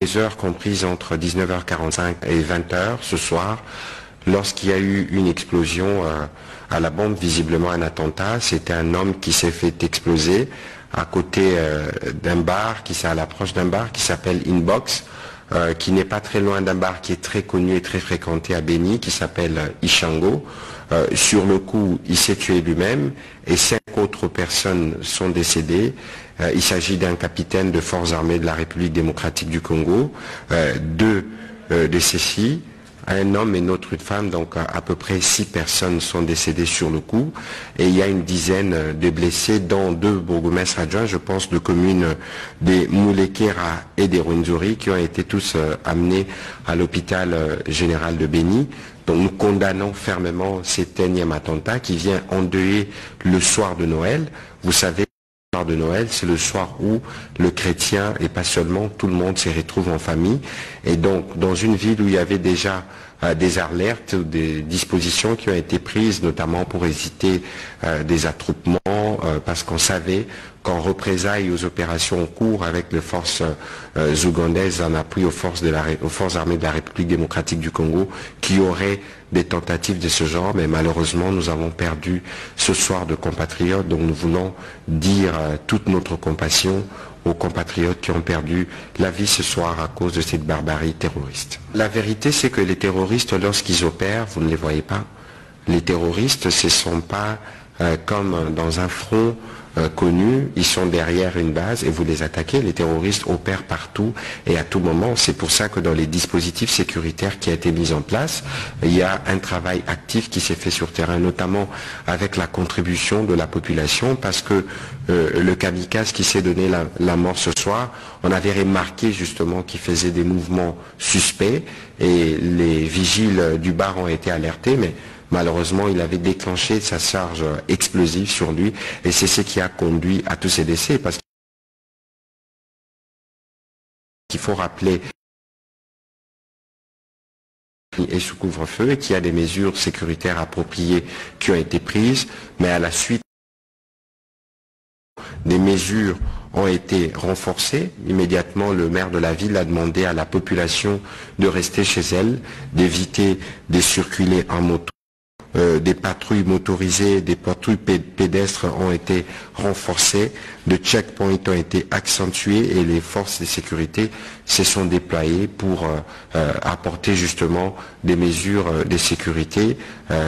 Les heures comprises entre 19h45 et 20h ce soir, lorsqu'il y a eu une explosion à la bombe, visiblement un attentat. C'était un homme qui s'est fait exploser à côté d'un bar, qui est à l'approche d'un bar qui s'appelle Inbox, qui n'est pas très loin d'un bar qui est très connu et très fréquenté à Béni, qui s'appelle Ishango. Sur le coup, il s'est tué lui-même et 5 autres personnes sont décédées. Il s'agit d'un capitaine de forces armées de la République démocratique du Congo, 2 de ceux-ci, un homme et une autre femme, donc à peu près 6 personnes sont décédées sur le coup. Et il y a une dizaine de blessés, dont 2 bourgmestres adjoints, je pense, de communes des Moulekera et des Rwenzori, qui ont été tous amenés à l'hôpital général de Béni. Donc nous condamnons fermement cet énième attentat qui vient endeuiller le soir de Noël. Vous savez, le soir de Noël, c'est le soir où le chrétien, et pas seulement, tout le monde se retrouve en famille. Et donc, dans une ville où il y avait déjà des alertes, des dispositions qui ont été prises, notamment pour éviter des attroupements, parce qu'on savait qu'en représailles aux opérations en cours avec les forces ougandaises en appui aux forces armées de la République démocratique du Congo, qui auraient des tentatives de ce genre, mais malheureusement nous avons perdu ce soir de compatriotes, donc nous voulons dire toute notre compassion aux compatriotes qui ont perdu la vie ce soir à cause de cette barbarie terroriste. La vérité, c'est que les terroristes, lorsqu'ils opèrent, vous ne les voyez pas. Les terroristes, ce ne sont pas comme dans un front connu, ils sont derrière une base et vous les attaquez. Les terroristes opèrent partout et à tout moment. C'est pour ça que dans les dispositifs sécuritaires qui ont été mis en place, il y a un travail actif qui s'est fait sur terrain, notamment avec la contribution de la population, parce que le kamikaze qui s'est donné la mort ce soir, on avait remarqué justement qu'il faisait des mouvements suspects et les vigiles du bar ont été alertés, mais malheureusement, il avait déclenché sa charge explosive sur lui et c'est ce qui a conduit à tous ces décès. Parce qu'il faut rappeler qu'il est sous couvre-feu et qu'il y a des mesures sécuritaires appropriées qui ont été prises, mais à la suite, des mesures ont été renforcées. Immédiatement, le maire de la ville a demandé à la population de rester chez elle, d'éviter de circuler en moto. Des patrouilles motorisées, des patrouilles pédestres ont été renforcées, de checkpoints ont été accentués et les forces de sécurité se sont déployées pour apporter justement des mesures de sécurité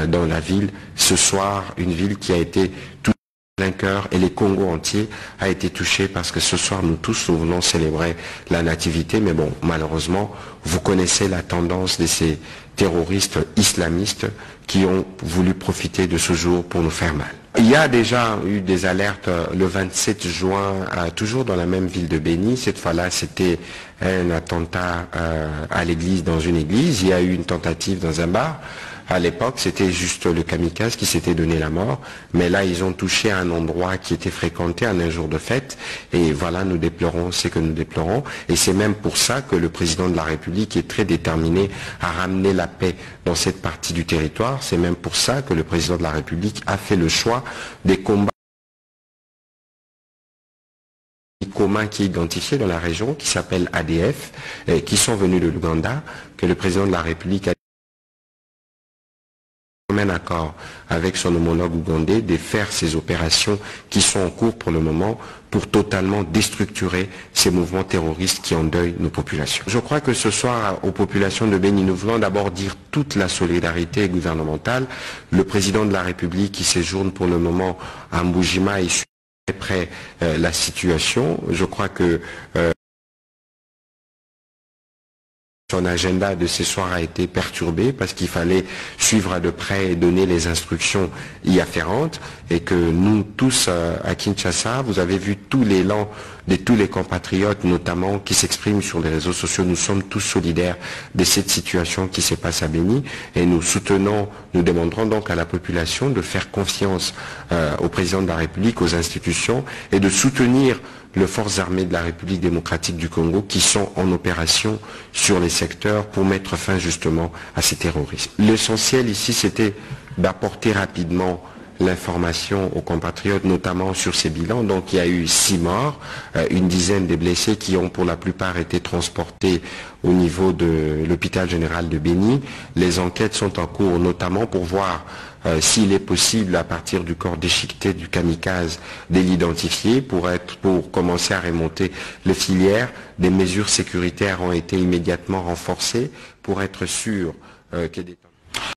dans la ville. Ce soir, une ville qui a été touchée plein cœur et les Congo entiers a été touché parce que ce soir nous tous nous voulons célébrer la nativité, mais bon, malheureusement, vous connaissez la tendance de ces terroristes islamistes qui ont voulu profiter de ce jour pour nous faire mal. Il y a déjà eu des alertes le 27 juin, toujours dans la même ville de Béni. Cette fois-là, c'était un attentat à l'église, dans une église. Il y a eu une tentative dans un bar. À l'époque, c'était juste le kamikaze qui s'était donné la mort, mais là, ils ont touché à un endroit qui était fréquenté en un jour de fête, et voilà, nous déplorons ce que nous déplorons, et c'est même pour ça que le président de la République est très déterminé à ramener la paix dans cette partie du territoire. C'est même pour ça que le président de la République a fait le choix des combats communs qui est identifié dans la région, qui s'appelle ADF, qui sont venus de l'Ouganda, que le président de la République a un accord avec son homologue ougandais de faire ces opérations qui sont en cours pour le moment pour totalement déstructurer ces mouvements terroristes qui endeuillent nos populations. Je crois que ce soir, aux populations de Béni, nous voulons d'abord dire toute la solidarité gouvernementale. Le président de la République qui séjourne pour le moment à Mboujima et suit très près la situation. Je crois que son agenda de ce soir a été perturbé parce qu'il fallait suivre de près et donner les instructions y afférentes et que nous tous à Kinshasa, vous avez vu tout l'élan de tous les compatriotes notamment qui s'expriment sur les réseaux sociaux. Nous sommes tous solidaires de cette situation qui se passe à Béni et nous soutenons, nous demanderons donc à la population de faire confiance au président de la République, aux institutions et de soutenir les forces armées de la République démocratique du Congo qui sont en opération sur les secteurs pour mettre fin justement à ces terrorismes. L'essentiel ici, c'était d'apporter rapidement l'information aux compatriotes, notamment sur ces bilans. Donc il y a eu 6 morts, une dizaine de blessés qui ont pour la plupart été transportés au niveau de l'hôpital général de Béni. Les enquêtes sont en cours, notamment pour voir s'il est possible, à partir du corps déchiqueté du kamikaze, de l'identifier pour commencer à remonter les filières. Des mesures sécuritaires ont été immédiatement renforcées pour être sûr que des